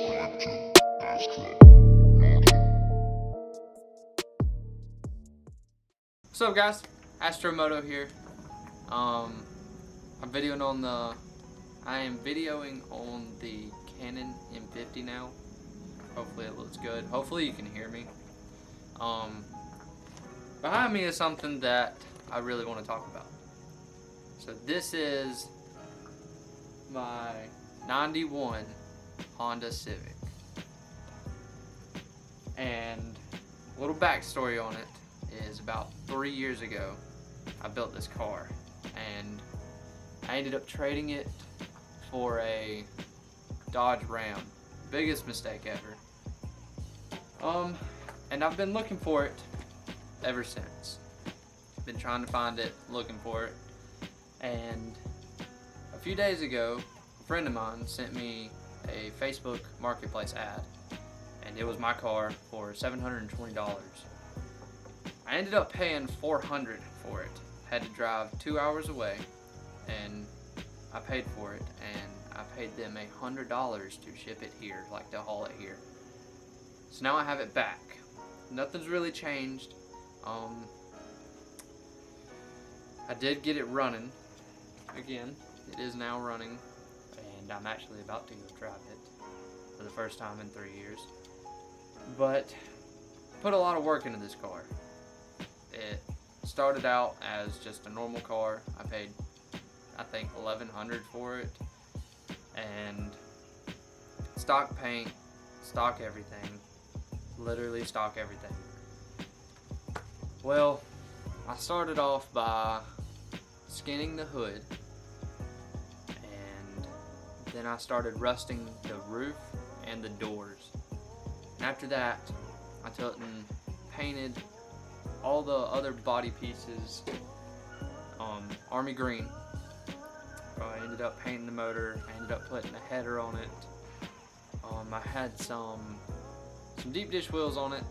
What's up, guys? AstroMoto here. I am videoing on the Canon M50 now. Hopefully it looks good. Hopefully you can hear me. Behind me is something that I really want to talk about. So this is my 91 Honda Civic. And a little backstory on it is about 3 years ago I built this car and I ended up trading it for a Dodge Ram. Biggest mistake ever. And I've been looking for it ever since. Been trying to find it, looking for it. And a few days ago, a friend of mine sent me a Facebook Marketplace ad, and it was my car for $720. I ended up paying $400 for it. Had to drive 2 hours away, and I paid for it, and I paid them $100 to ship it here, like to haul it here. So now I have it back. Nothing's really changed. I did get it running again. It is now running, and I'm actually about to go drive it for the first time in 3 years. But put a lot of work into this car. It started out as just a normal car. I paid, I think, $1,100 for it, and stock paint, stock everything, literally stock everything. Well, I started off by skinning the hood, and then I started rusting the roof and the doors. And after that, I took and painted all the other body pieces army green. I ended up painting the motor. I ended up putting a header on it. I had some deep dish wheels on it.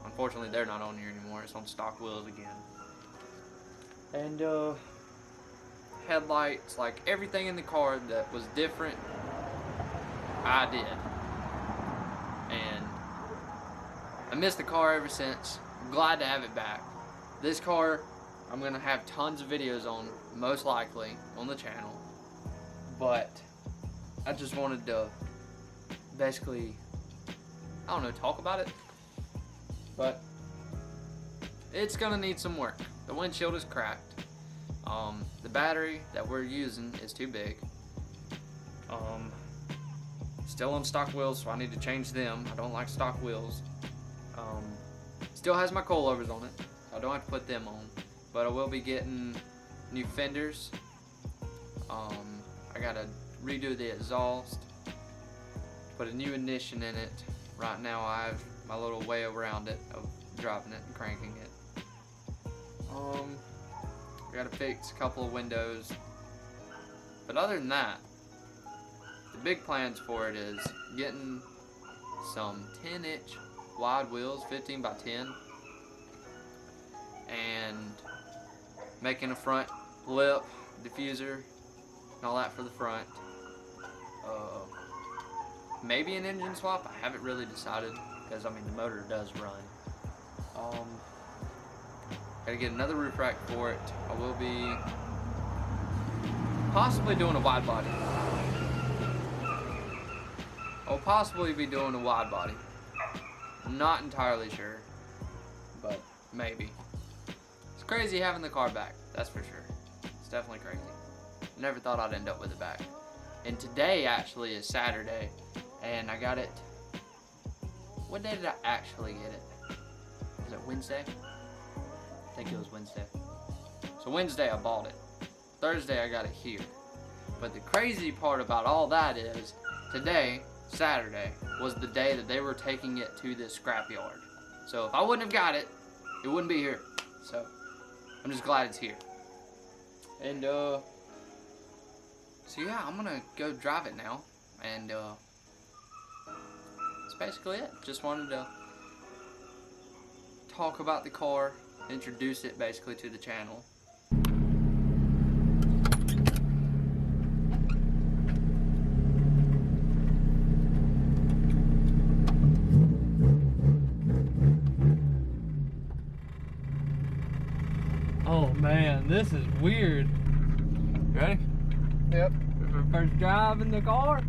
Unfortunately, they're not on here anymore. It's on stock wheels again. And headlights, like everything in the car that was different, I did. And I missed the car ever since. I'm glad to have it back. This car, I'm gonna have tons of videos on, most likely, on the channel. But I just wanted to basically, I don't know, talk about it. But it's gonna need some work. The windshield is cracked. The battery that we're using is too big. Still on stock wheels, so I need to change them. I don't like stock wheels. Still has my coilovers on it, so I don't have to put them on. But I will be getting new fenders. I gotta redo the exhaust, put a new ignition in it. Right now I have my little way around it of driving it and cranking it. I gotta fix a couple of windows. But other than that, the big plans for it is getting some 10-inch wide wheels, 15 by 10, and making a front lip diffuser and all that for the front. Maybe an engine swap. I haven't really decided, because I mean the motor does run. Gotta get another roof rack for it. I will be possibly doing a wide body. I'll possibly be doing a wide body. I'm not entirely sure, but maybe. It's crazy having the car back, that's for sure. It's definitely crazy. Never thought I'd end up with it back. And today actually is Saturday, and I got it. What day did I actually get it? Was it Wednesday? I think it was Wednesday. So Wednesday I bought it. Thursday I got it here. But the crazy part about all that is, today, Saturday, was the day that they were taking it to this scrapyard. So if I wouldn't have got it, it wouldn't be here. So I'm just glad it's here. And so yeah, I'm gonna go drive it now, and that's basically it. Just wanted to talk about the car, introduce it basically to the channel. This is weird. Ready? Yep. This is our first drive in the car.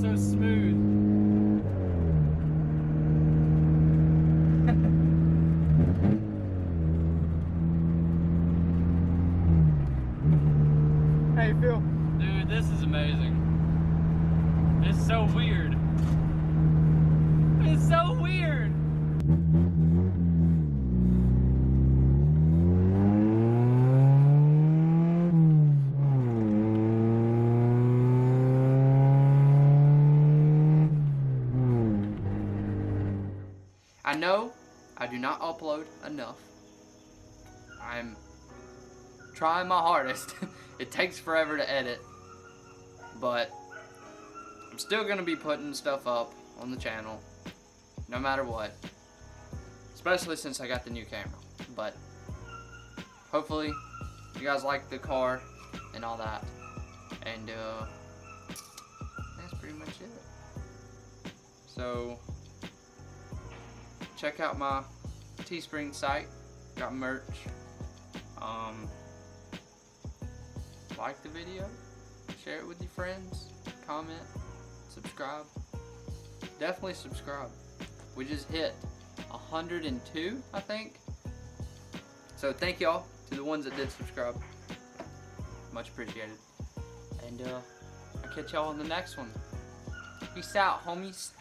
So smooth. How you feel? Dude, this is amazing. It's so weird. It's so weird. I know I do not upload enough. I'm trying my hardest. It takes forever to edit, but I'm still gonna be putting stuff up on the channel, no matter what. Especially since I got the new camera. But hopefully you guys like the car and all that. And that's pretty much it. So check out my Teespring site. Got merch. Like the video, share it with your friends, comment, subscribe. Definitely subscribe. We just hit 102, I think. So thank y'all to the ones that did subscribe. Much appreciated. And I'll catch y'all on the next one. Peace out, homies.